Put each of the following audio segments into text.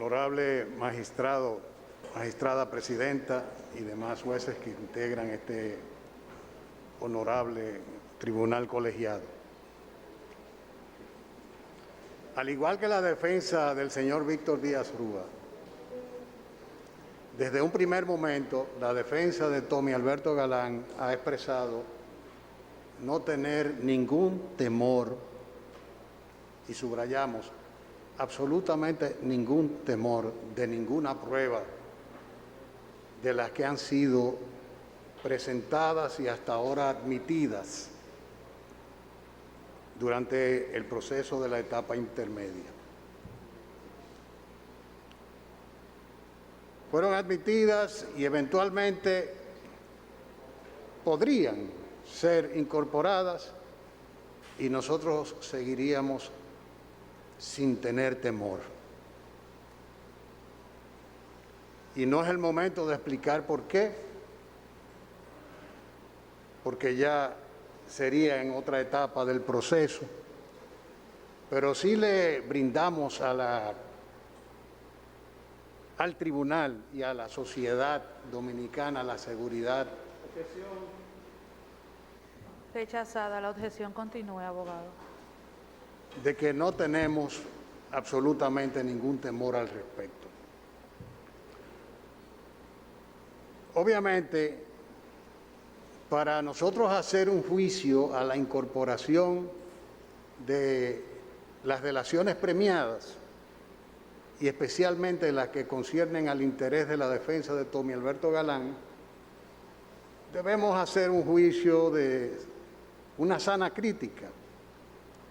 Honorable magistrado, magistrada presidenta y demás jueces que integran este honorable tribunal colegiado. Al igual que la defensa del señor Víctor Díaz Rúa, desde un primer momento la defensa de Tommy Alberto Galán ha expresado no tener ningún temor, y subrayamos, absolutamente ningún temor de ninguna prueba de las que han sido presentadas y hasta ahora admitidas durante el proceso de la etapa intermedia. Fueron admitidas y eventualmente podrían ser incorporadas y nosotros seguiríamos sin tener temor. Y no es el momento de explicar por qué, porque ya sería en otra etapa del proceso, pero sí le brindamos al tribunal y a la sociedad dominicana la seguridad. Rechazada. La objeción continúe, abogado. De que no tenemos absolutamente ningún temor al respecto. Obviamente, para nosotros hacer un juicio a la incorporación de las delaciones premiadas, y especialmente las que conciernen al interés de la defensa de Tommy Alberto Galán, debemos hacer un juicio de una sana crítica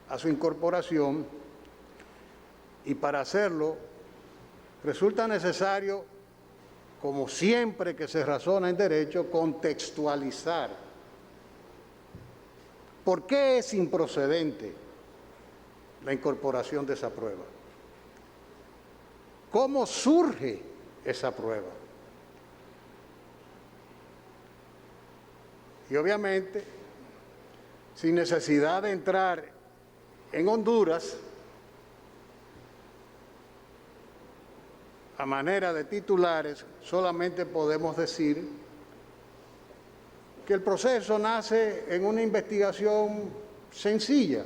a su incorporación, y para hacerlo resulta necesario, como siempre que se razona en derecho, contextualizar por qué es improcedente la incorporación de esa prueba, cómo surge esa prueba. Y obviamente, sin necesidad de entrar en Honduras, a manera de titulares, solamente podemos decir que el proceso nace en una investigación sencilla,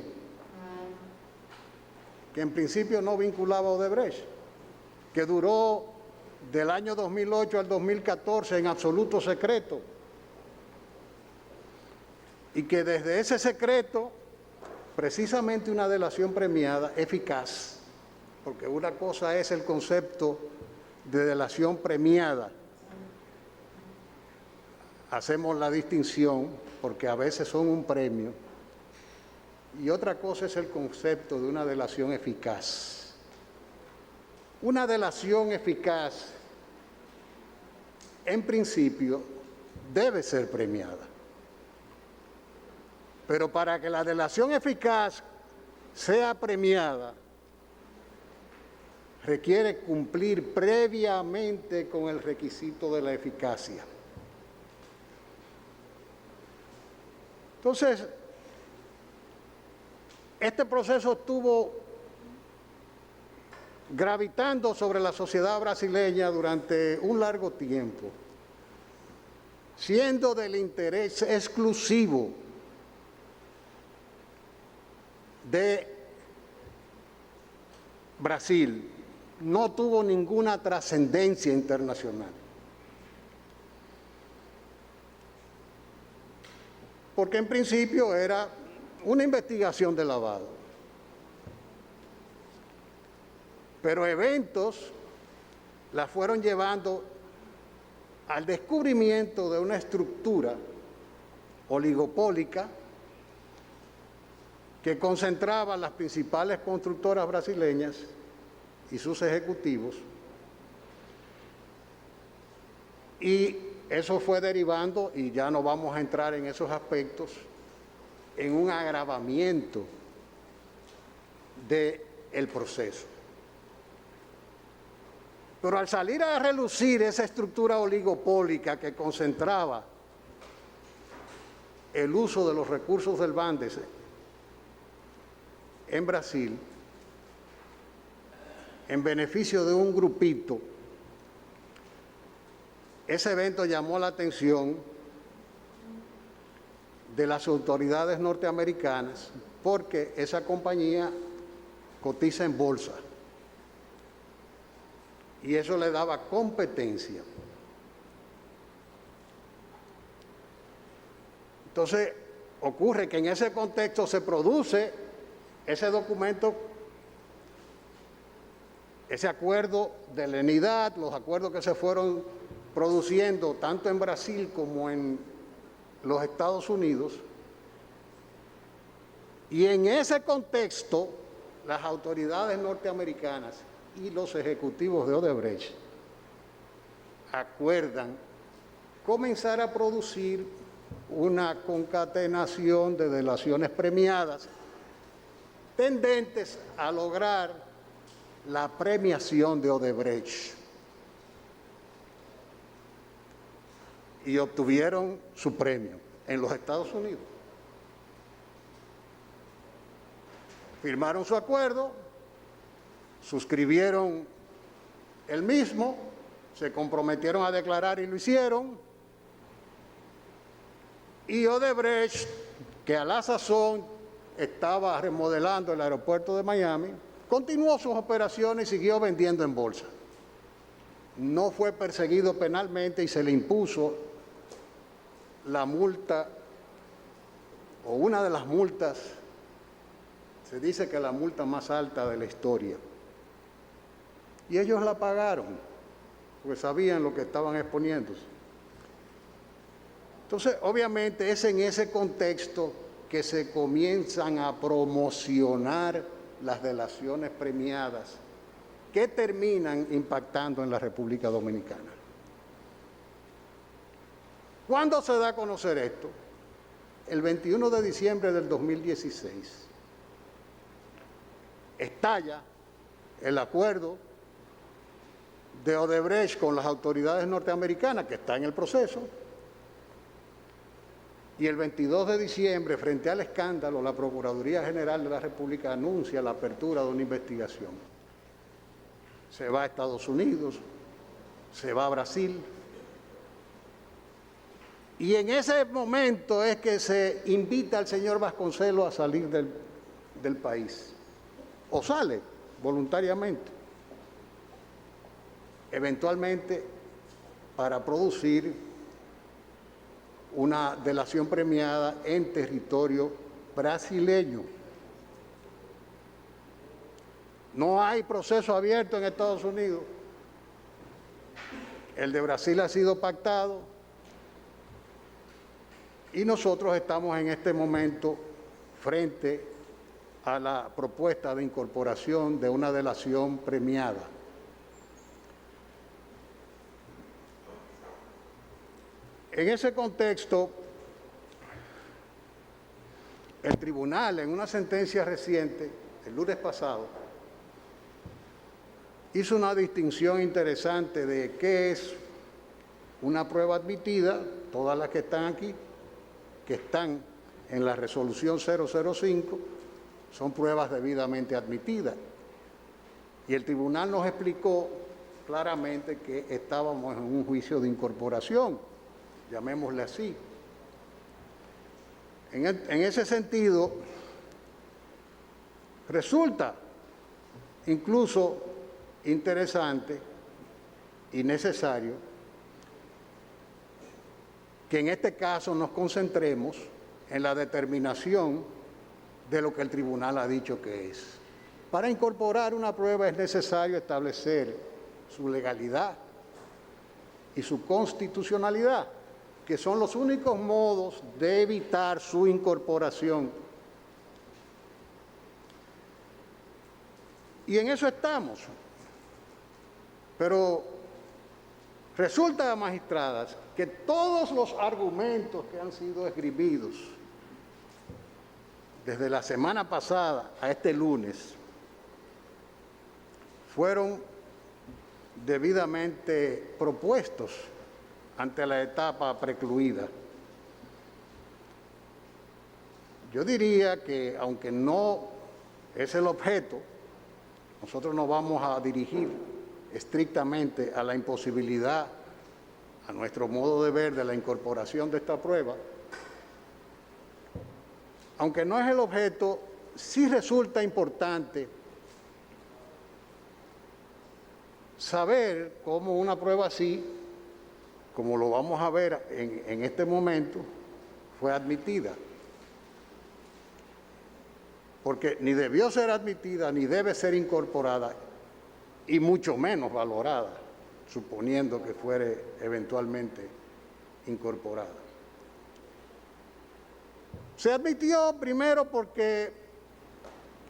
que en principio no vinculaba a Odebrecht, que duró del año 2008 al 2014 en absoluto secreto, y que desde ese secreto, precisamente una delación premiada eficaz, porque una cosa es el concepto de delación premiada, hacemos la distinción porque a veces son un premio, y otra cosa es el concepto de una delación eficaz. Una delación eficaz, en principio, debe ser premiada. Pero para que la delación eficaz sea premiada, requiere cumplir previamente con el requisito de la eficacia. Entonces, este proceso estuvo gravitando sobre la sociedad brasileña durante un largo tiempo, siendo del interés exclusivo de Brasil, no tuvo ninguna trascendencia internacional. Porque en principio era una investigación de lavado. Pero eventos la fueron llevando al descubrimiento de una estructura oligopólica que concentraba las principales constructoras brasileñas y sus ejecutivos, y eso fue derivando, y ya no vamos a entrar en esos aspectos, en un agravamiento del proceso. Pero al salir a relucir esa estructura oligopólica que concentraba el uso de los recursos del Bandes en Brasil, en beneficio de un grupito. Ese evento llamó la atención de las autoridades norteamericanas porque esa compañía cotiza en bolsa y eso le daba competencia. Entonces, ocurre que en ese contexto se produce ese documento, ese acuerdo de lenidad, los acuerdos que se fueron produciendo tanto en Brasil como en los Estados Unidos, y en ese contexto las autoridades norteamericanas y los ejecutivos de Odebrecht acuerdan comenzar a producir una concatenación de delaciones premiadas tendentes a lograr la premiación de Odebrecht. Y obtuvieron su premio en los Estados Unidos. Firmaron su acuerdo, suscribieron el mismo, se comprometieron a declarar y lo hicieron. Y Odebrecht, que a la sazón estaba remodelando el aeropuerto de Miami, continuó sus operaciones y siguió vendiendo en bolsa. No fue perseguido penalmente y se le impuso la multa, o una de las multas, se dice que la multa más alta de la historia. Y ellos la pagaron, porque sabían lo que estaban exponiéndose. Entonces, obviamente, es en ese contexto que se comienzan a promocionar las delaciones premiadas que terminan impactando en la República Dominicana. ¿Cuándo se da a conocer esto? El 21 de diciembre del 2016. Estalla el acuerdo de Odebrecht con las autoridades norteamericanas, que está en el proceso, y el 22 de diciembre, frente al escándalo, la Procuraduría General de la República anuncia la apertura de una investigación. Se va a Estados Unidos, se va a Brasil, y en ese momento es que se invita al señor Vasconcelos a salir del país, o sale voluntariamente, eventualmente para producir una delación premiada en territorio brasileño. No hay proceso abierto en Estados Unidos. El de Brasil ha sido pactado y nosotros estamos en este momento frente a la propuesta de incorporación de una delación premiada. En ese contexto, el tribunal, en una sentencia reciente, el lunes pasado, hizo una distinción interesante de qué es una prueba admitida, todas las que están aquí, que están en la resolución 005, son pruebas debidamente admitidas. Y el tribunal nos explicó claramente que estábamos en un juicio de incorporación, llamémosle así. En ese sentido, resulta incluso interesante y necesario que en este caso nos concentremos en la determinación de lo que el tribunal ha dicho que es. Para incorporar una prueba es necesario establecer su legalidad y su constitucionalidad, que son los únicos modos de evitar su incorporación. Y en eso estamos. Pero resulta, magistradas, que todos los argumentos que han sido esgrimidos desde la semana pasada a este lunes fueron debidamente propuestos ante la etapa precluida. Yo diría que, aunque no es el objeto, Nosotros nos vamos a dirigir estrictamente a la imposibilidad, a nuestro modo de ver, de la incorporación de esta prueba. Aunque no es el objeto, sí resulta importante saber cómo una prueba así, como lo vamos a ver en este momento, fue admitida. Porque ni debió ser admitida, ni debe ser incorporada, y mucho menos valorada, suponiendo que fuere eventualmente incorporada. Se admitió primero porque,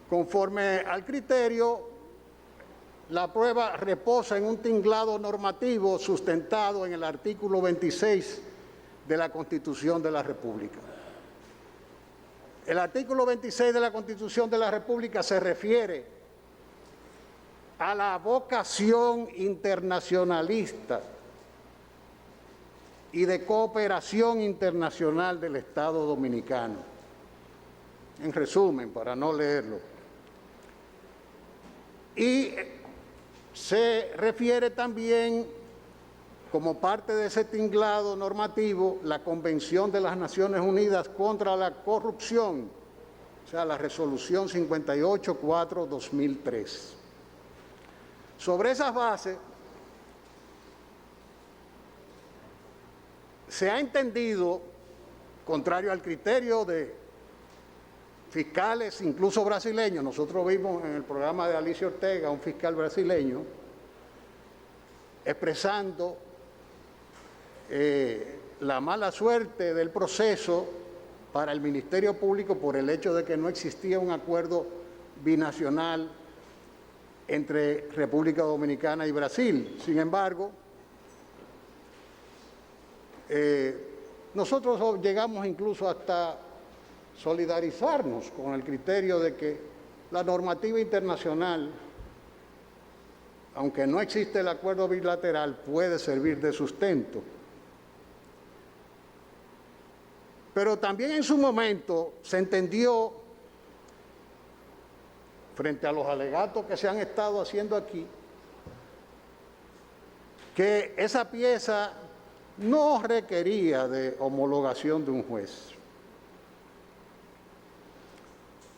conforme al criterio, la prueba reposa en un tinglado normativo sustentado en el artículo 26 de la Constitución de la República. El artículo 26 de la Constitución de la República se refiere a la vocación internacionalista y de cooperación internacional del Estado Dominicano. En resumen, para no leerlo. Y se refiere también, como parte de ese tinglado normativo, la Convención de las Naciones Unidas contra la Corrupción, o sea, la Resolución 58-4/2003. Sobre esas bases, se ha entendido, contrario al criterio de fiscales, incluso brasileños, nosotros vimos en el programa de Alicia Ortega un fiscal brasileño expresando la mala suerte del proceso para el Ministerio Público por el hecho de que no existía un acuerdo binacional entre República Dominicana y Brasil. Sin embargo, nosotros llegamos incluso hasta solidarizarnos con el criterio de que la normativa internacional, aunque no existe el acuerdo bilateral, puede servir de sustento. Pero también en su momento se entendió, frente a los alegatos que se han estado haciendo aquí, que esa pieza no requería de homologación de un juez.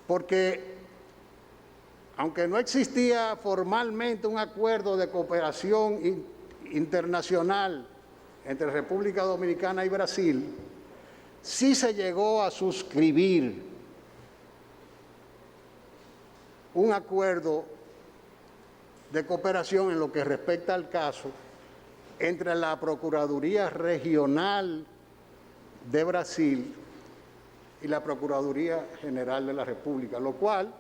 Porque, aunque no existía formalmente un acuerdo de cooperación internacional entre República Dominicana y Brasil, sí se llegó a suscribir un acuerdo de cooperación en lo que respecta al caso entre la Procuraduría Regional de Brasil y la Procuraduría General de la República, lo cual,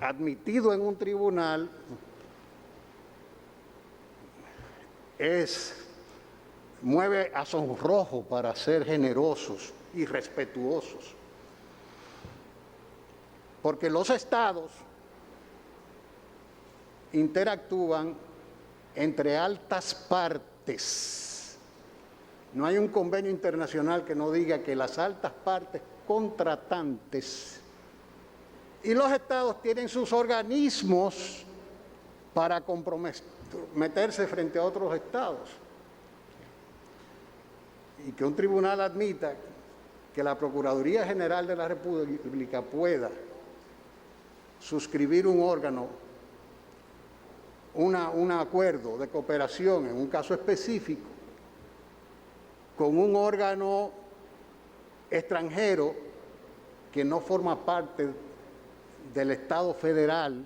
admitido en un tribunal, mueve a sonrojo para ser generosos y respetuosos. Porque los estados interactúan entre altas partes. No hay un convenio internacional que no diga que las altas partes contratantes y los estados tienen sus organismos para comprometerse frente a otros estados. Y que un tribunal admita que la Procuraduría General de la República pueda suscribir un órgano, un acuerdo de cooperación en un caso específico con un órgano extranjero que no forma parte del Estado federal,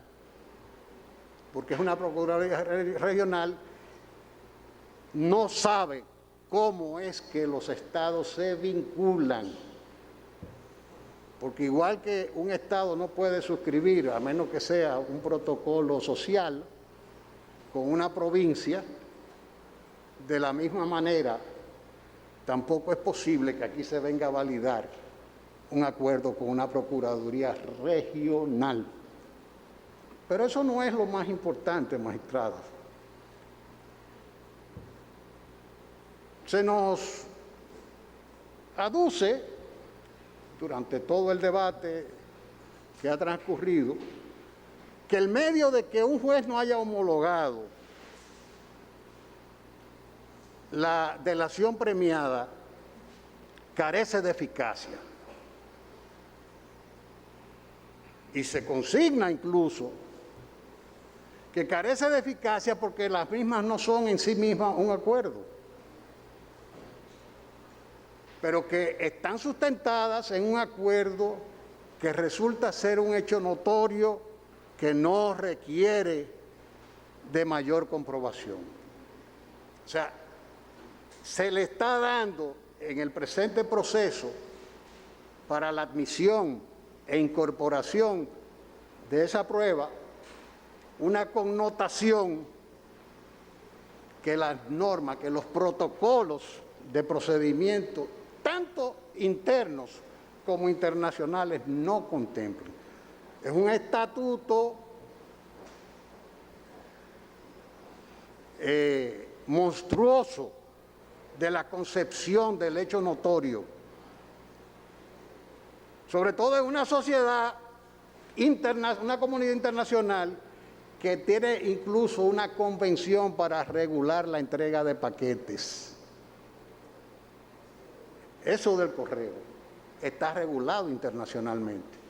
porque es una Procuraduría regional, no sabe cómo es que los estados se vinculan. Porque igual que un estado no puede suscribir, a menos que sea un protocolo social, con una provincia, de la misma manera, tampoco es posible que aquí se venga a validar un acuerdo con una Procuraduría regional. Pero eso no es lo más importante, magistrados. Se nos aduce durante todo el debate que ha transcurrido que el medio de que un juez no haya homologado la delación premiada carece de eficacia. Y se consigna incluso que carece de eficacia porque las mismas no son en sí mismas un acuerdo, pero que están sustentadas en un acuerdo que resulta ser un hecho notorio que no requiere de mayor comprobación. O sea, se le está dando en el presente proceso para la admisión e incorporación de esa prueba una connotación que las normas, que los protocolos de procedimiento, tanto internos como internacionales, no contemplan. Es un estatuto monstruoso de la concepción del hecho notorio, sobre todo en una sociedad una comunidad internacional que tiene incluso una convención para regular la entrega de paquetes. Eso del correo está regulado internacionalmente.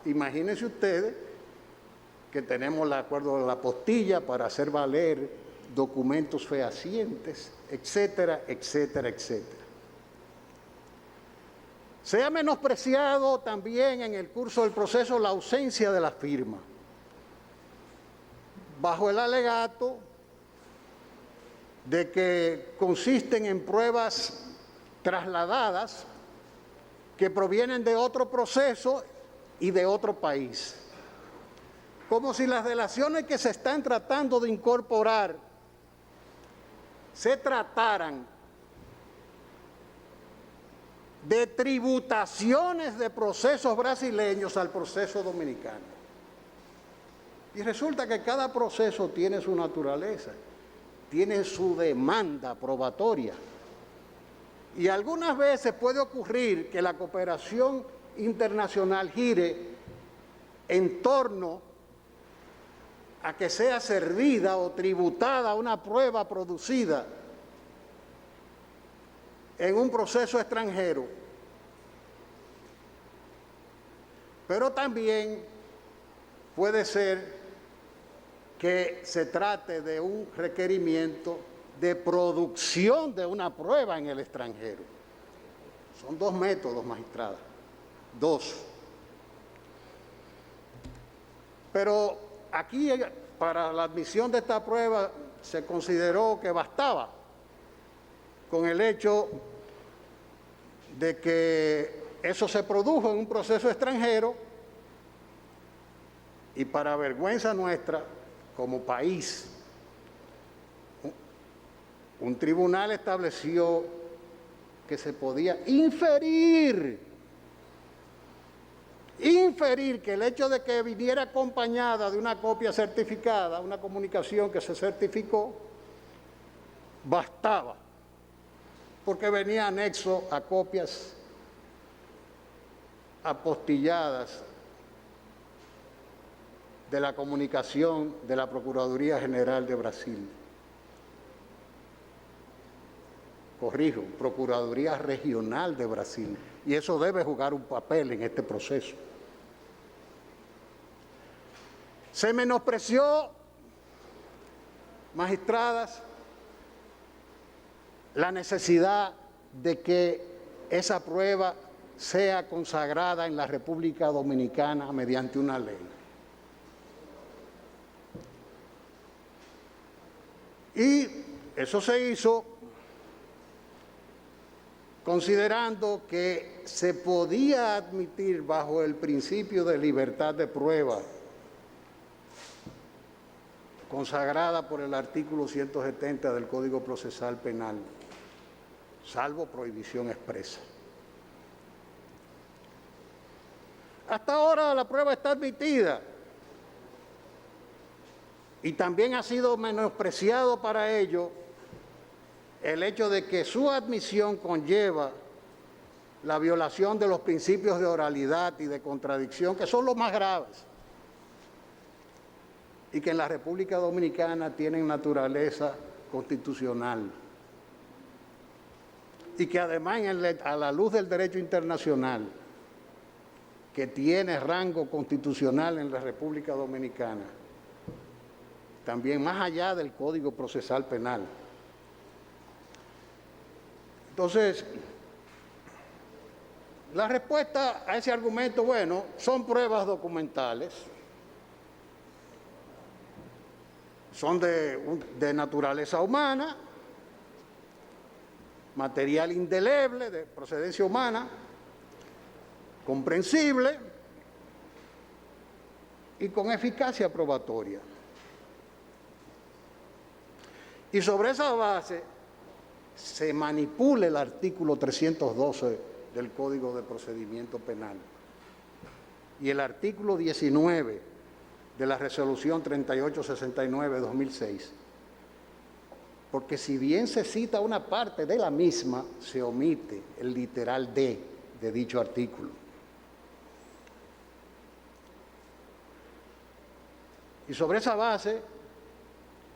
Imagínense ustedes que tenemos el acuerdo de la apostilla para hacer valer documentos fehacientes, etcétera, etcétera, etcétera. Se ha menospreciado también en el curso del proceso la ausencia de la firma, bajo el alegato de que consisten en pruebas trasladadas que provienen de otro proceso y de otro país. Como si las delaciones que se están tratando de incorporar se trataran de tributaciones de procesos brasileños al proceso dominicano. Y resulta que cada proceso tiene su naturaleza, tiene su demanda probatoria. Y algunas veces puede ocurrir que la cooperación internacional gire en torno a que sea servida o tributada una prueba producida en un proceso extranjero, pero también puede ser que se trate de un requerimiento de producción de una prueba en el extranjero. Son dos métodos, magistrada, dos. Pero aquí, para la admisión de esta prueba, se consideró que bastaba con el hecho de que eso se produjo en un proceso extranjero y, para vergüenza nuestra, como país, un tribunal estableció que se podía inferir que el hecho de que viniera acompañada de una copia certificada, una comunicación que se certificó, bastaba, porque venía anexo a copias apostilladas de la comunicación de la Procuraduría General de Brasil. Corrijo, Procuraduría Regional de Brasil, y eso debe jugar un papel en este proceso. Se menospreció, magistradas, la necesidad de que esa prueba sea consagrada en la República Dominicana mediante una ley. Y eso se hizo considerando que se podía admitir bajo el principio de libertad de prueba consagrada por el artículo 170 del Código Procesal Penal, salvo prohibición expresa. Hasta ahora la prueba está admitida y también ha sido menospreciado para ello el hecho de que su admisión conlleva la violación de los principios de oralidad y de contradicción, que son los más graves. y que en la República Dominicana tienen naturaleza constitucional y que además a la luz del derecho internacional que tiene rango constitucional en la República Dominicana, también más allá del Código Procesal Penal. Entonces, la respuesta a ese argumento, bueno, son pruebas documentales, son de naturaleza humana, material indeleble, de procedencia humana, comprensible y con eficacia probatoria. Y sobre esa base se manipula el artículo 312 del Código de Procedimiento Penal y el artículo 19 de la Resolución 3869 de 2006, porque si bien se cita una parte de la misma, se omite el literal D de dicho artículo. Y sobre esa base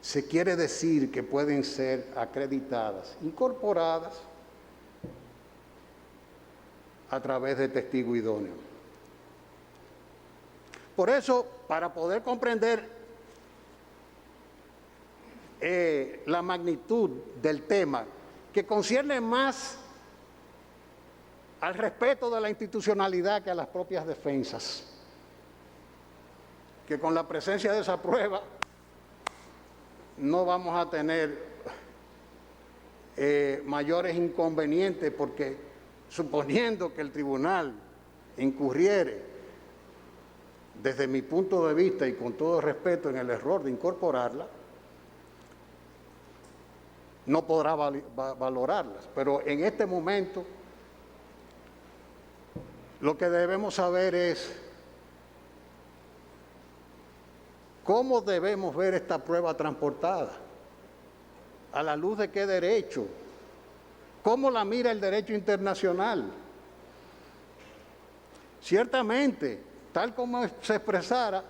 se quiere decir que pueden ser acreditadas, incorporadas a través de testigo idóneo. Por eso, para poder comprender la magnitud del tema, que concierne más al respeto de la institucionalidad que a las propias defensas, que con la presencia de esa prueba no vamos a tener mayores inconvenientes, porque suponiendo que el tribunal incurriere, desde mi punto de vista y con todo respeto, en el error de incorporarla, no podrá valorarlas. Pero en este momento lo que debemos saber es cómo debemos ver esta prueba transportada, a la luz de qué derecho, cómo la mira el derecho internacional. Ciertamente, tal como se expresara,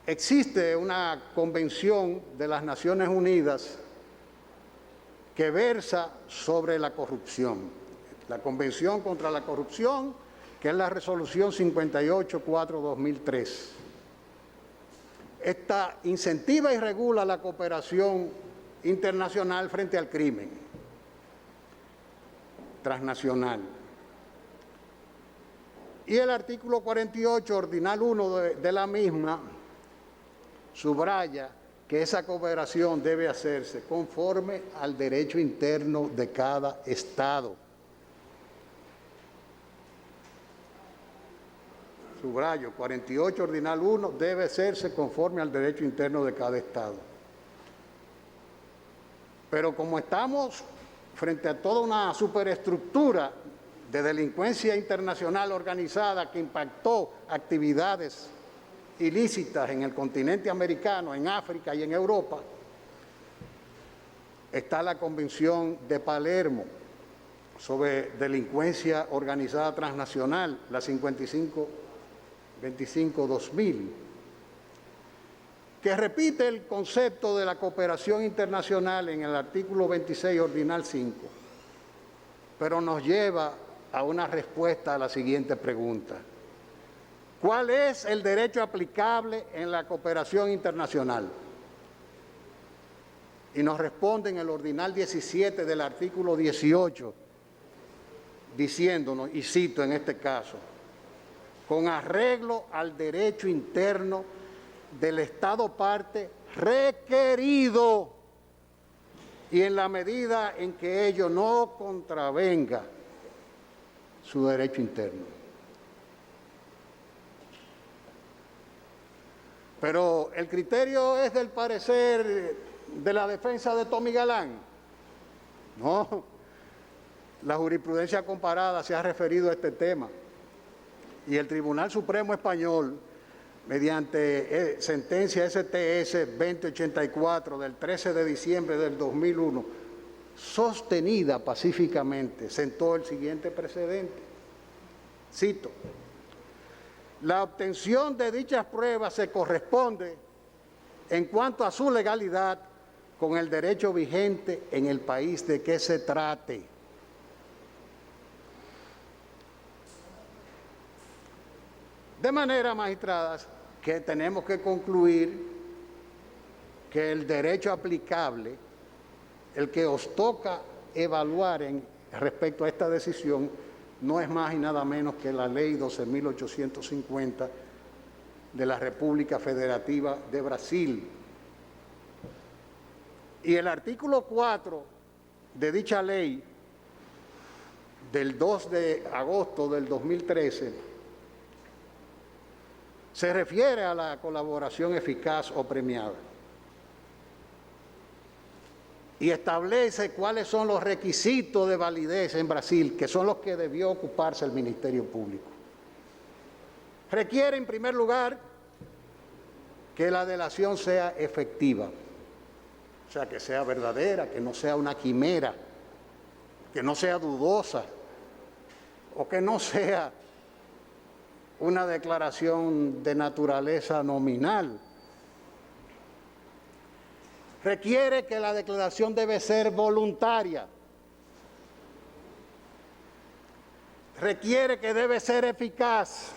existe una convención de las Naciones Unidas que versa sobre la corrupción, la Convención contra la Corrupción, que es la Resolución 58-4/2003. Esta incentiva y regula la cooperación internacional frente al crimen transnacional. Y el artículo 48, ordinal 1 de la misma, subraya que esa cooperación debe hacerse conforme al derecho interno de cada Estado. Subrayo, 48, ordinal 1, debe hacerse conforme al derecho interno de cada Estado. Pero como estamos frente a toda una superestructura de delincuencia internacional organizada que impactó actividades ilícitas en el continente americano, en África y en Europa, está la Convención de Palermo sobre delincuencia organizada transnacional, la 55-25-2000, que repite el concepto de la cooperación internacional en el artículo 26, ordinal 5, pero nos lleva a una respuesta a la siguiente pregunta: ¿cuál es el derecho aplicable en la cooperación internacional? Y nos responde en el ordinal 17 del artículo 18, diciéndonos, y cito en este caso, con arreglo al derecho interno del Estado parte requerido y en la medida en que ello no contravenga su derecho interno. Pero el criterio es del parecer de la defensa de Tommy Galán. No, la jurisprudencia comparada se ha referido a este tema y el Tribunal Supremo Español, mediante sentencia STS 2084 del 13 de diciembre del 2001, sostenida pacíficamente, sentó el siguiente precedente. Cito: La obtención de dichas pruebas se corresponde, en cuanto a su legalidad, con el derecho vigente en el país de que se trate. De manera, magistradas, que tenemos que concluir que el derecho aplicable, el que os toca evaluar respecto a esta decisión, no es más y nada menos que la Ley 12.850 de la República Federativa de Brasil. Y el artículo 4 de dicha ley, del 2 de agosto del 2013, se refiere a la colaboración eficaz o premiada y establece cuáles son los requisitos de validez en Brasil, que son los que debió ocuparse el Ministerio Público. Requiere, en primer lugar, que la delación sea efectiva, o sea, que sea verdadera, que no sea una quimera, que no sea dudosa o que no sea una declaración de naturaleza nominal. Requiere que la declaración debe ser voluntaria. Requiere que debe ser eficaz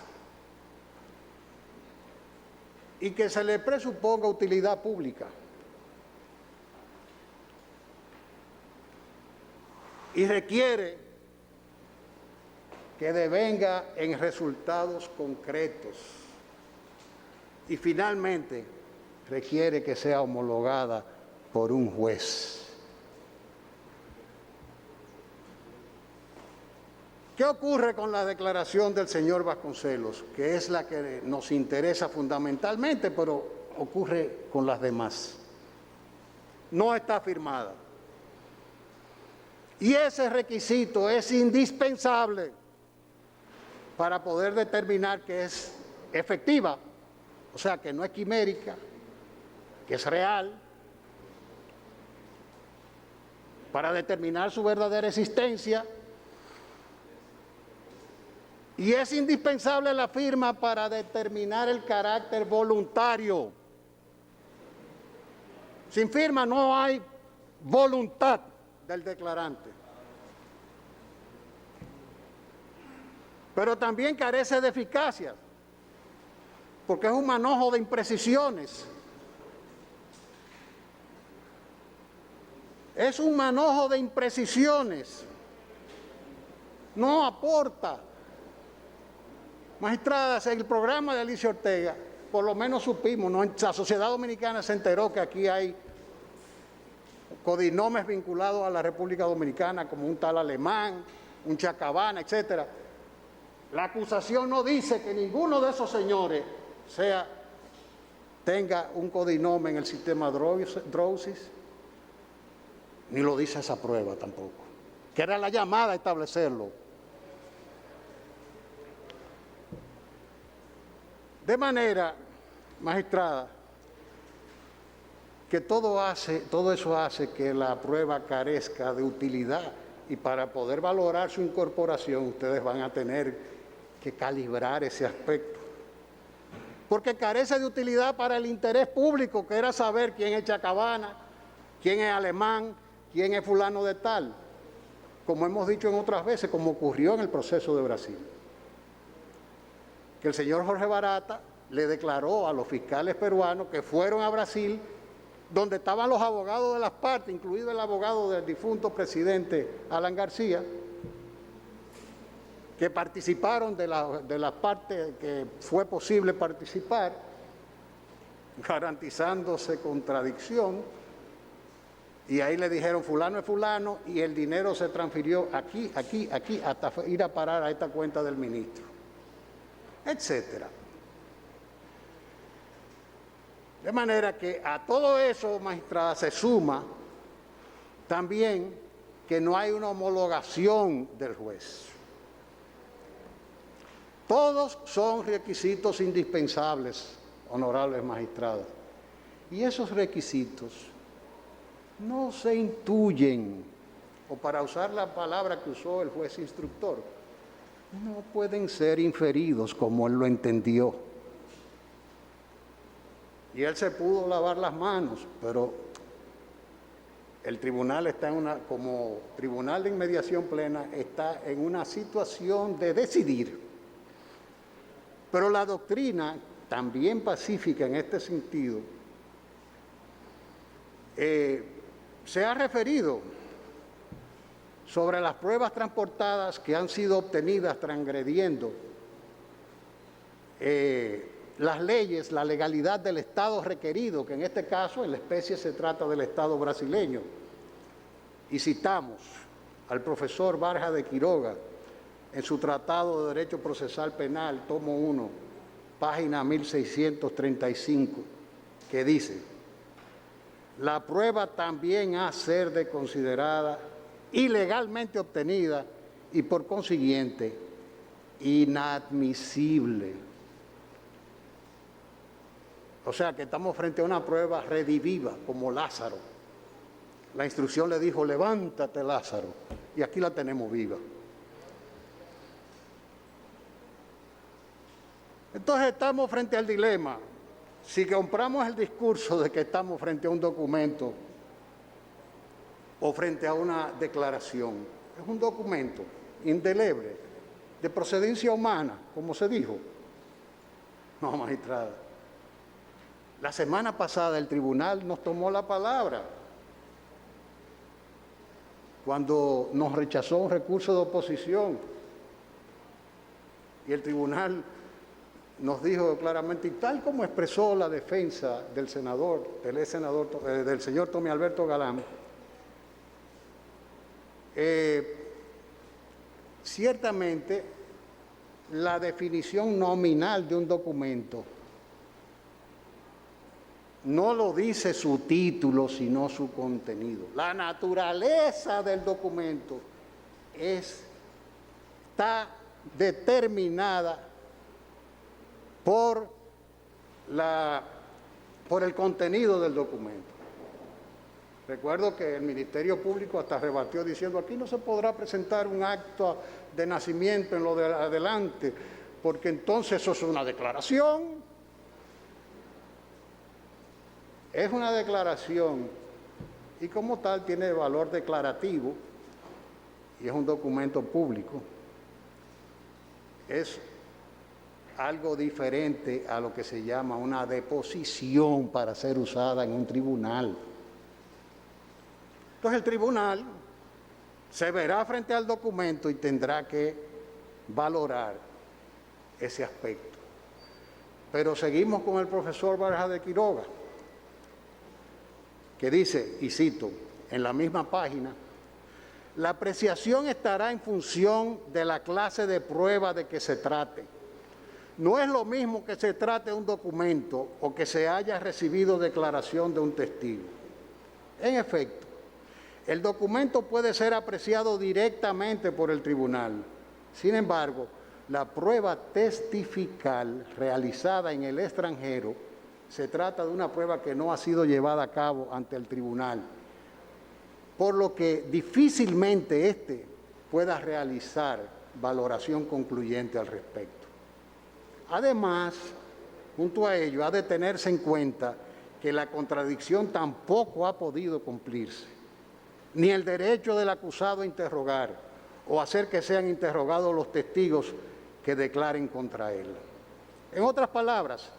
y que se le presuponga utilidad pública. Y requiere que devenga en resultados concretos. Y finalmente, requiere que sea homologada por un juez. ¿Qué ocurre con la declaración del señor Vasconcelos? Que es la que nos interesa fundamentalmente, pero ocurre con las demás. No está firmada. Y ese requisito es indispensable para poder determinar que es efectiva, o sea, que no es quimérica, que es real, para determinar su verdadera existencia. Y es indispensable la firma para determinar el carácter voluntario. Sin firma no hay voluntad del declarante. Pero también carece de eficacia, porque es un manojo de imprecisiones. Es un manojo de imprecisiones. No aporta. Magistradas, el programa de Alicia Ortega, por lo menos supimos, ¿no? La sociedad dominicana se enteró que aquí hay codinomes vinculados a la República Dominicana, como un tal Alemán, un Chacabana, etcétera. La acusación no dice que ninguno de esos señores tenga un codinome en el sistema Drowsys, ni lo dice esa prueba tampoco, que era la llamada a establecerlo. De manera, magistrada, que todo eso hace que la prueba carezca de utilidad, y para poder valorar su incorporación ustedes van a tener que calibrar ese aspecto. Porque carece de utilidad para el interés público, que era saber quién es Chacabana, quién es Alemán, quién es fulano de tal, como hemos dicho en otras veces, como ocurrió en el proceso de Brasil. Que el señor Jorge Barata le declaró a los fiscales peruanos que fueron a Brasil, donde estaban los abogados de las partes, incluido el abogado del difunto presidente Alan García, que participaron de la parte que fue posible participar, garantizándose contradicción, y ahí le dijeron fulano es fulano, y el dinero se transfirió aquí, hasta ir a parar a esta cuenta del ministro, etcétera. De manera que a todo eso, magistrada, se suma también que no hay una homologación del juez. Todos son requisitos indispensables, honorables magistrados. Y esos requisitos no se intuyen, o para usar la palabra que usó el juez instructor, no pueden ser inferidos como él lo entendió. Y él se pudo lavar las manos, pero el tribunal está como tribunal de inmediación plena, está en una situación de decidir. Pero la doctrina, también pacífica en este sentido, se ha referido sobre las pruebas transportadas que han sido obtenidas transgrediendo las leyes, la legalidad del Estado requerido, que en este caso en la especie se trata del Estado brasileño. Y citamos al profesor Barja de Quiroga en su Tratado de Derecho Procesal Penal, tomo 1, página 1635, que dice: la prueba también ha de ser considerada ilegalmente obtenida y por consiguiente inadmisible. O sea que estamos frente a una prueba rediviva, como Lázaro. La instrucción le dijo: levántate, Lázaro, y aquí la tenemos viva. Entonces estamos frente al dilema. Si compramos el discurso de que estamos frente a un documento o frente a una declaración, es un documento indeleble, de procedencia humana, como se dijo. No, magistrada. La semana pasada el tribunal nos tomó la palabra cuando nos rechazó un recurso de oposición y el tribunal nos dijo claramente, y tal como expresó la defensa del senador, del señor Tommy Alberto Galán, ciertamente la definición nominal de un documento no lo dice su título, sino su contenido. La naturaleza del documento está determinada por el contenido del documento. Recuerdo que el Ministerio Público hasta rebatió diciendo: aquí no se podrá presentar un acto de nacimiento en lo de adelante, porque entonces eso es una declaración. Es una declaración y como tal tiene valor declarativo y es un documento público. Es algo diferente a lo que se llama una deposición para ser usada en un tribunal. Entonces el tribunal se verá frente al documento y tendrá que valorar ese aspecto. Pero seguimos con el profesor Barja de Quiroga, que dice, y cito, en la misma página: la apreciación estará en función de la clase de prueba de que se trate. No es lo mismo que se trate de un documento o que se haya recibido declaración de un testigo. En efecto, el documento puede ser apreciado directamente por el tribunal. Sin embargo, la prueba testifical realizada en el extranjero se trata de una prueba que no ha sido llevada a cabo ante el tribunal, por lo que difícilmente éste pueda realizar valoración concluyente al respecto. Además, junto a ello, ha de tenerse en cuenta que la contradicción tampoco ha podido cumplirse, ni el derecho del acusado a interrogar o hacer que sean interrogados los testigos que declaren contra él. En otras palabras,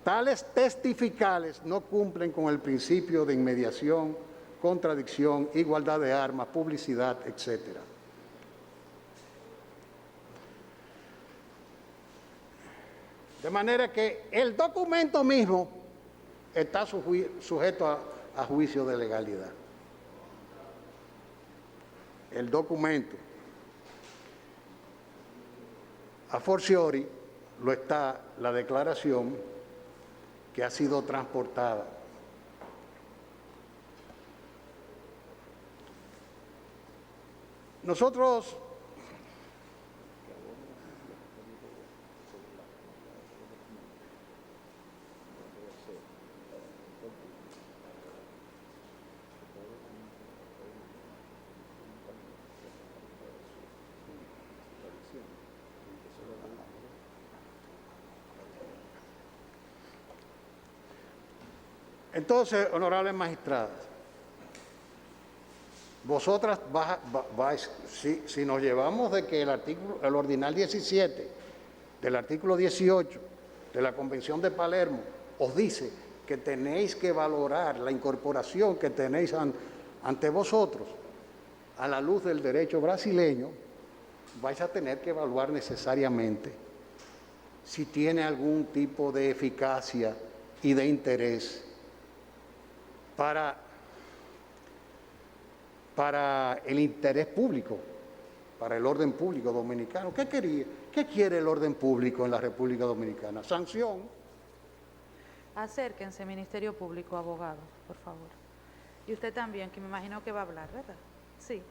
tales testificales no cumplen con el principio de inmediación, contradicción, igualdad de armas, publicidad, etc. De manera que el documento mismo está sujeto a juicio de legalidad. El documento. A fortiori lo está la declaración que ha sido transportada. Nosotros Entonces, honorables magistradas, vosotras si nos llevamos de que el ordinal 17 del artículo 18 de la Convención de Palermo os dice que tenéis que valorar la incorporación que tenéis ante vosotros a la luz del derecho brasileño, vais a tener que evaluar necesariamente si tiene algún tipo de eficacia y de interés para el interés público, para el orden público dominicano. ¿Qué quiere el orden público en la República Dominicana? Sanción. Acérquense, Ministerio Público, abogado, por favor. Y usted también, que me imagino que va a hablar, ¿verdad? Sí.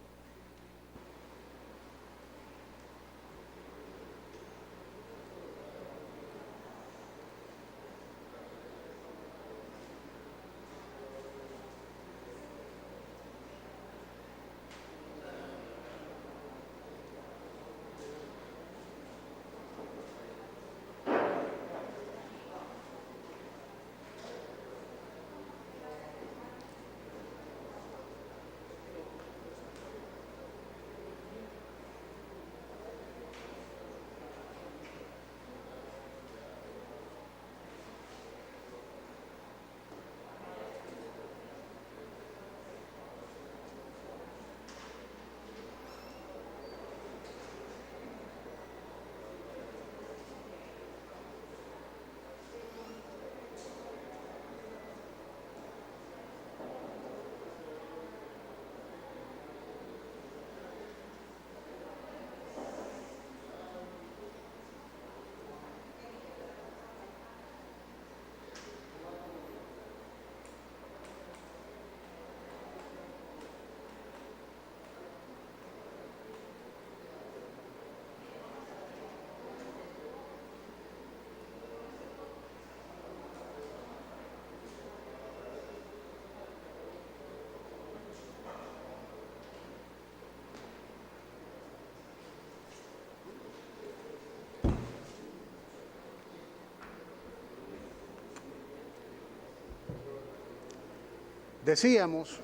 Decíamos,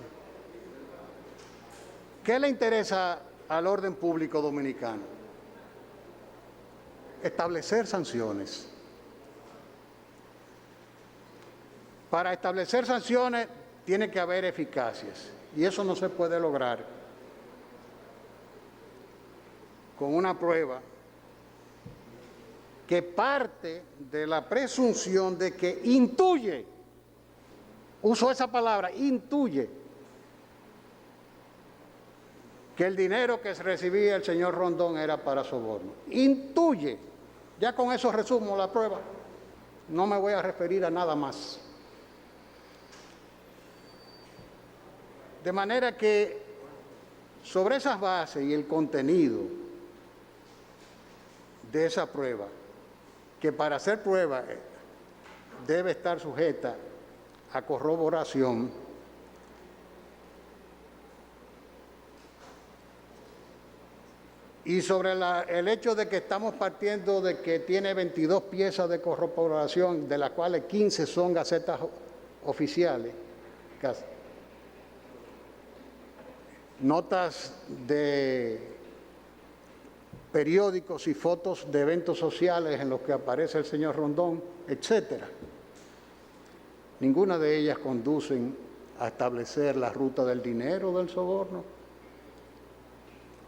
¿qué le interesa al orden público dominicano? Establecer sanciones. Para establecer sanciones tiene que haber eficacias y eso no se puede lograr con una prueba que parte de la presunción de que intuye, uso esa palabra, intuye, que el dinero que recibía el señor Rondón era para soborno. Intuye. Ya con eso resumo la prueba. No me voy a referir a nada más. De manera que sobre esas bases y el contenido de esa prueba, que para hacer prueba debe estar sujeta a corroboración, y sobre el hecho de que estamos partiendo de que tiene 22 piezas de corroboración, de las cuales 15 son gacetas oficiales, notas de periódicos y fotos de eventos sociales en los que aparece el señor Rondón, etcétera. Ninguna de ellas conducen a establecer la ruta del dinero del soborno.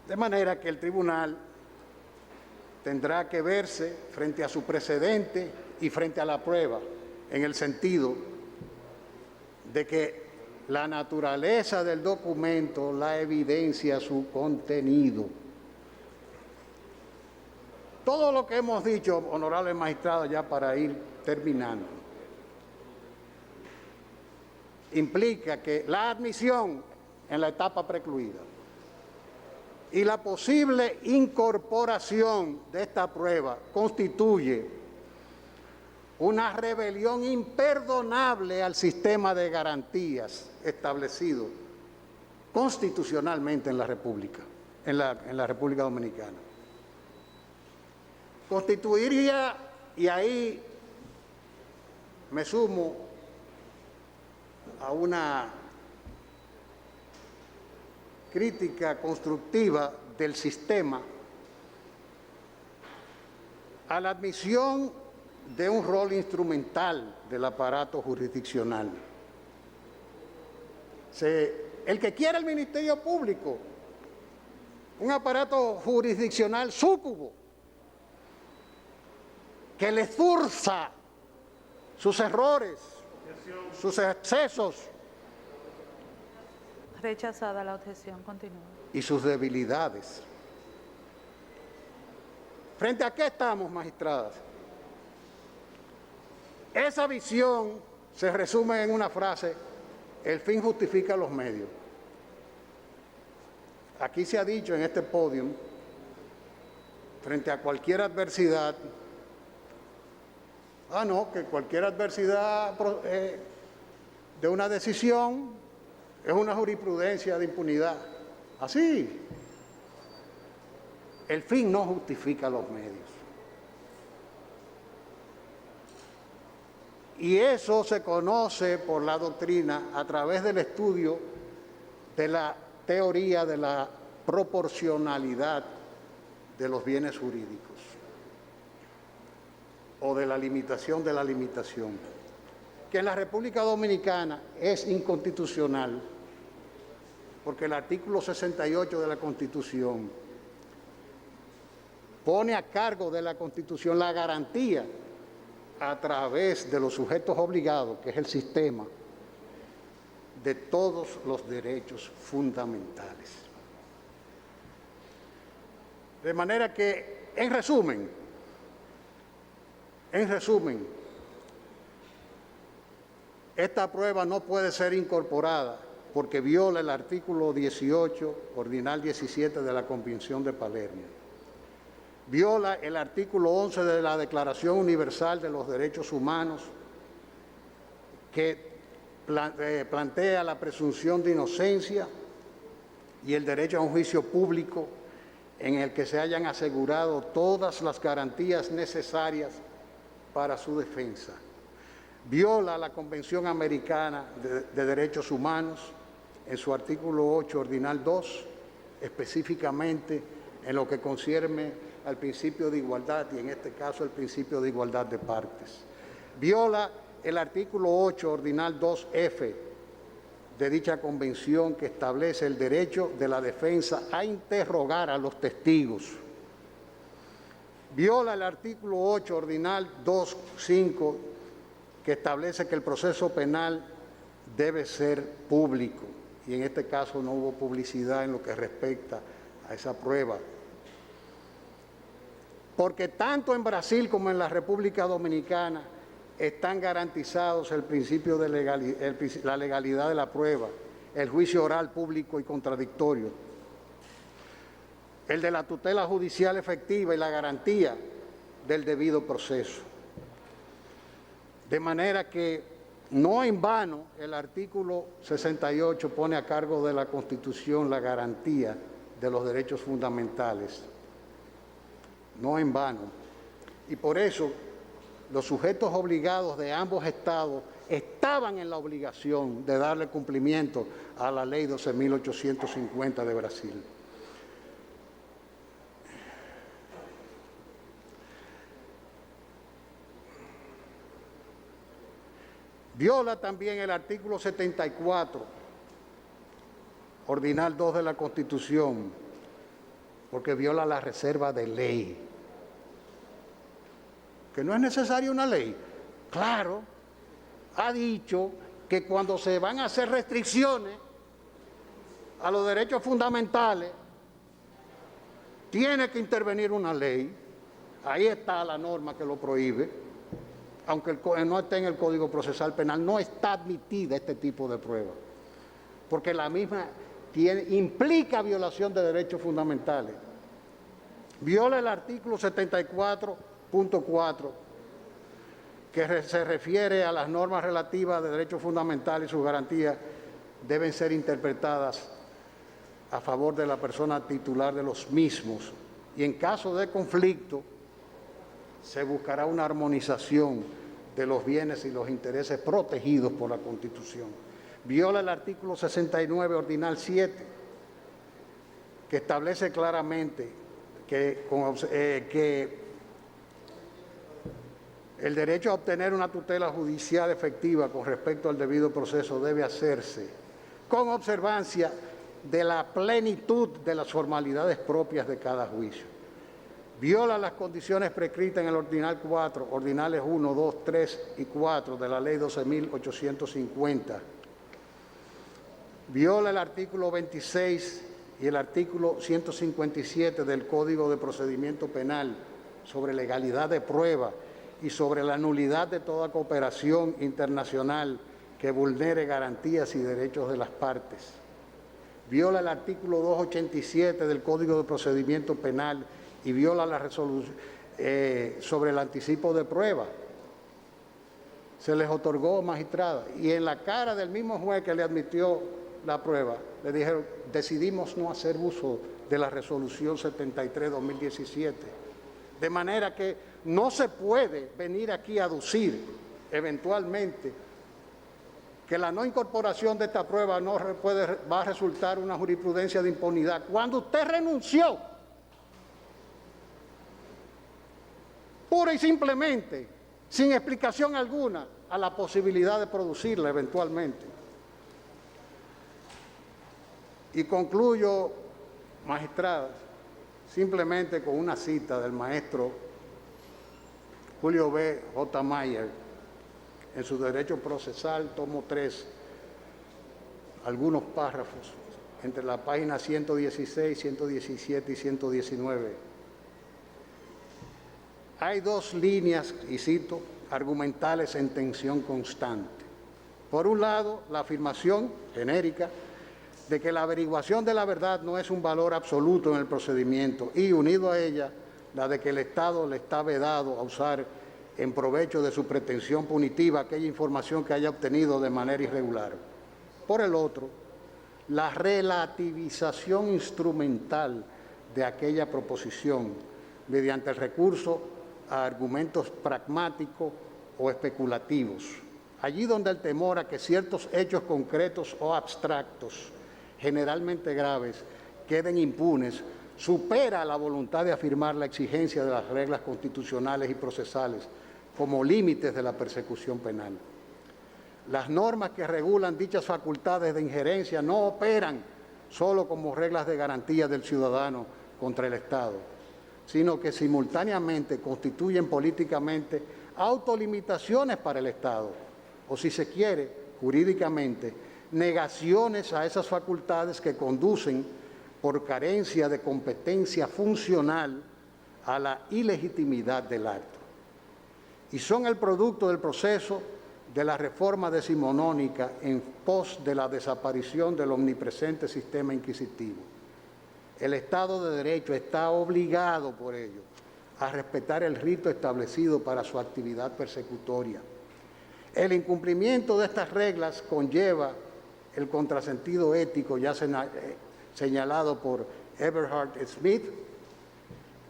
De manera que el tribunal tendrá que verse frente a su precedente y frente a la prueba, en el sentido de que la naturaleza del documento la evidencia su contenido. Todo lo que hemos dicho, honorable magistrado, ya para ir terminando, implica que la admisión en la etapa precluida y la posible incorporación de esta prueba constituye una rebelión imperdonable al sistema de garantías establecido constitucionalmente en la República, en la República Dominicana. Constituiría, y ahí me sumo a una crítica constructiva del sistema, a la admisión de un rol instrumental del aparato jurisdiccional. El que quiera el Ministerio Público, un aparato jurisdiccional súcubo, que le zurza sus errores, sus excesos Rechazada la objeción. Continúa. y sus debilidades. ¿Frente a qué estamos, magistradas? Esa visión se resume en una frase: el fin justifica los medios. Aquí se ha dicho en este podio, frente a cualquier adversidad, que cualquier adversidad de una decisión es una jurisprudencia de impunidad. Así, el fin no justifica los medios. Y eso se conoce por la doctrina a través del estudio de la teoría de la proporcionalidad de los bienes jurídicos o de la limitación de la limitación, que en la República Dominicana es inconstitucional, porque el artículo 68 de la Constitución pone a cargo de la Constitución la garantía a través de los sujetos obligados, que es el sistema, de todos los derechos fundamentales. De manera que, en resumen, esta prueba no puede ser incorporada porque viola el artículo 18, ordinal 17 de la Convención de Palermo. Viola el artículo 11 de la Declaración Universal de los Derechos Humanos, que plantea la presunción de inocencia y el derecho a un juicio público en el que se hayan asegurado todas las garantías necesarias para su defensa. Viola la Convención Americana de Derechos Humanos en su artículo 8, ordinal 2, específicamente en lo que concierne al principio de igualdad y en este caso el principio de igualdad de partes. Viola el artículo 8, ordinal 2F de dicha convención, que establece el derecho de la defensa a interrogar a los testigos. Viola el artículo 8, ordinal 2.5, que establece que el proceso penal debe ser público, y en este caso no hubo publicidad en lo que respecta a esa prueba. Porque tanto en Brasil como en la República Dominicana están garantizados el principio de la legalidad de la prueba, el juicio oral público y contradictorio, el de la tutela judicial efectiva y la garantía del debido proceso. De manera que no en vano el artículo 68 pone a cargo de la Constitución la garantía de los derechos fundamentales. No en vano. Y por eso los sujetos obligados de ambos estados estaban en la obligación de darle cumplimiento a la Ley 12.850 de Brasil. Viola también el artículo 74, ordinal 2 de la Constitución, porque viola la reserva de ley. Que no es necesaria una ley. Claro, ha dicho que cuando se van a hacer restricciones a los derechos fundamentales, tiene que intervenir una ley. Ahí está la norma que lo prohíbe, aunque no esté en el Código Procesal Penal, no está admitida este tipo de prueba, porque la misma implica violación de derechos fundamentales. Viola el artículo 74.4, que se refiere a las normas relativas de derechos fundamentales y sus garantías deben ser interpretadas a favor de la persona titular de los mismos, y en caso de conflicto se buscará una armonización de los bienes y los intereses protegidos por la Constitución. viola el artículo 69, ordinal 7, que establece claramente que el derecho a obtener una tutela judicial efectiva con respecto al debido proceso debe hacerse con observancia de la plenitud de las formalidades propias de cada juicio. Viola las condiciones prescritas en el Ordinal 4, Ordinales 1, 2, 3 y 4 de la Ley 12.850. Viola el artículo 26 y el artículo 157 del Código de Procedimiento Penal sobre legalidad de prueba y sobre la nulidad de toda cooperación internacional que vulnere garantías y derechos de las partes. Viola el artículo 287 del Código de Procedimiento Penal y viola la resolución sobre el anticipo de prueba. Se les otorgó, magistrada, y en la cara del mismo juez que le admitió la prueba, le dijeron, decidimos no hacer uso de la resolución 73-2017. De manera que no se puede venir aquí a aducir eventualmente que la no incorporación de esta prueba va a resultar una jurisprudencia de impunidad, cuando usted renunció pura y simplemente, sin explicación alguna, a la posibilidad de producirla eventualmente. Y concluyo, magistrada, simplemente con una cita del maestro Julio B. J. Mayer en su Derecho Procesal, tomo 3, algunos párrafos, entre la página 116, 117 y 119. Hay dos líneas, y cito, argumentales en tensión constante. Por un lado, la afirmación genérica de que la averiguación de la verdad no es un valor absoluto en el procedimiento y, unido a ella, la de que el Estado le está vedado a usar en provecho de su pretensión punitiva aquella información que haya obtenido de manera irregular. Por el otro, la relativización instrumental de aquella proposición mediante el recurso a argumentos pragmáticos o especulativos, allí donde el temor a que ciertos hechos concretos o abstractos, generalmente graves, queden impunes, supera la voluntad de afirmar la exigencia de las reglas constitucionales y procesales como límites de la persecución penal. Las normas que regulan dichas facultades de injerencia no operan solo como reglas de garantía del ciudadano contra el Estado, sino que simultáneamente constituyen políticamente autolimitaciones para el Estado, o si se quiere, jurídicamente, negaciones a esas facultades que conducen, por carencia de competencia funcional, a la ilegitimidad del acto. Y son el producto del proceso de la reforma decimonónica en pos de la desaparición del omnipresente sistema inquisitivo. El Estado de Derecho está obligado por ello a respetar el rito establecido para su actividad persecutoria. El incumplimiento de estas reglas conlleva el contrasentido ético ya señalado por Eberhard Smith,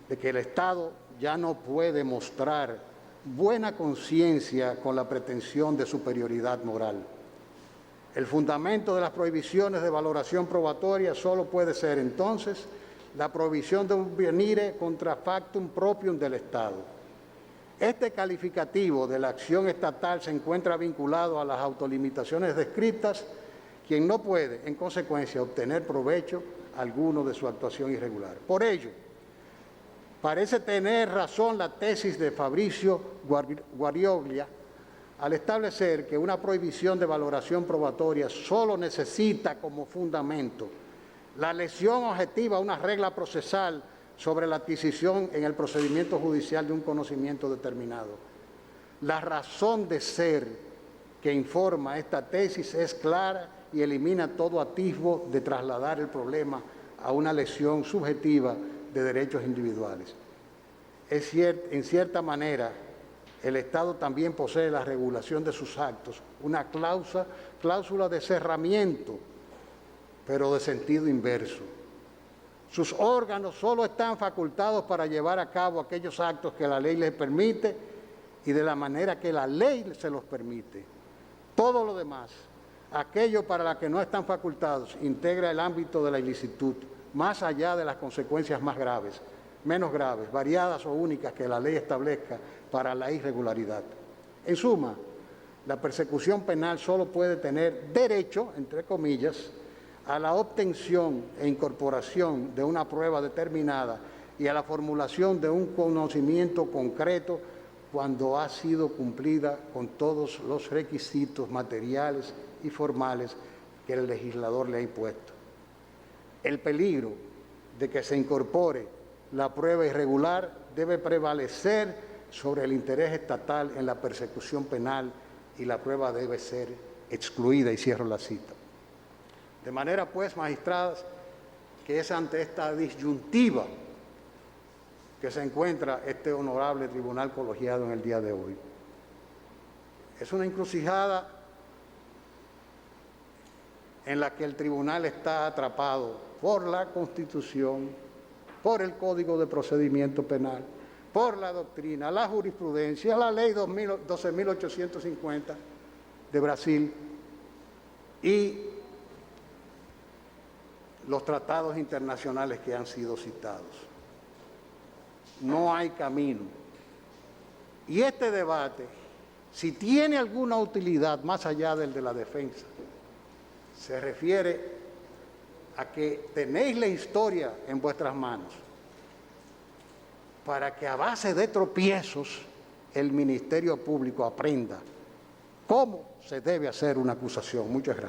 de que el Estado ya no puede mostrar buena conciencia con la pretensión de superioridad moral. El fundamento de las prohibiciones de valoración probatoria solo puede ser, entonces, la prohibición de un venire contra factum propium del Estado. Este calificativo de la acción estatal se encuentra vinculado a las autolimitaciones descritas, quien no puede, en consecuencia, obtener provecho alguno de su actuación irregular. Por ello, parece tener razón la tesis de Fabricio Guarioglia al establecer que una prohibición de valoración probatoria solo necesita como fundamento la lesión objetiva a una regla procesal sobre la adquisición en el procedimiento judicial de un conocimiento determinado. La razón de ser que informa esta tesis es clara y elimina todo atisbo de trasladar el problema a una lesión subjetiva de derechos individuales. En cierta manera, el Estado también posee la regulación de sus actos, una cláusula de cerramiento, pero de sentido inverso. Sus órganos solo están facultados para llevar a cabo aquellos actos que la ley les permite y de la manera que la ley se los permite. Todo lo demás aquello para lo que no están facultados integra el ámbito de la ilicitud, más allá de las consecuencias más graves, menos graves, variadas o únicas que la ley establezca para la irregularidad. En suma, la persecución penal solo puede tener derecho, entre comillas, a la obtención e incorporación de una prueba determinada y a la formulación de un conocimiento concreto cuando ha sido cumplida con todos los requisitos materiales y formales que el legislador le ha impuesto. El peligro de que se incorpore la prueba irregular debe prevalecer sobre el interés estatal en la persecución penal y la prueba debe ser excluida, y cierro la cita. De manera, pues, magistradas, que es ante esta disyuntiva que se encuentra este honorable tribunal colegiado en el día de hoy. Es una encrucijada en la que el tribunal está atrapado por la Constitución, por el Código de Procedimiento Penal, por la doctrina, la jurisprudencia, la Ley 12.850 de Brasil y los tratados internacionales que han sido citados. No hay camino. Y este debate, si tiene alguna utilidad más allá del de la defensa, se refiere a que tenéis la historia en vuestras manos para que a base de tropiezos el Ministerio Público aprenda cómo se debe hacer una acusación. Muchas gracias.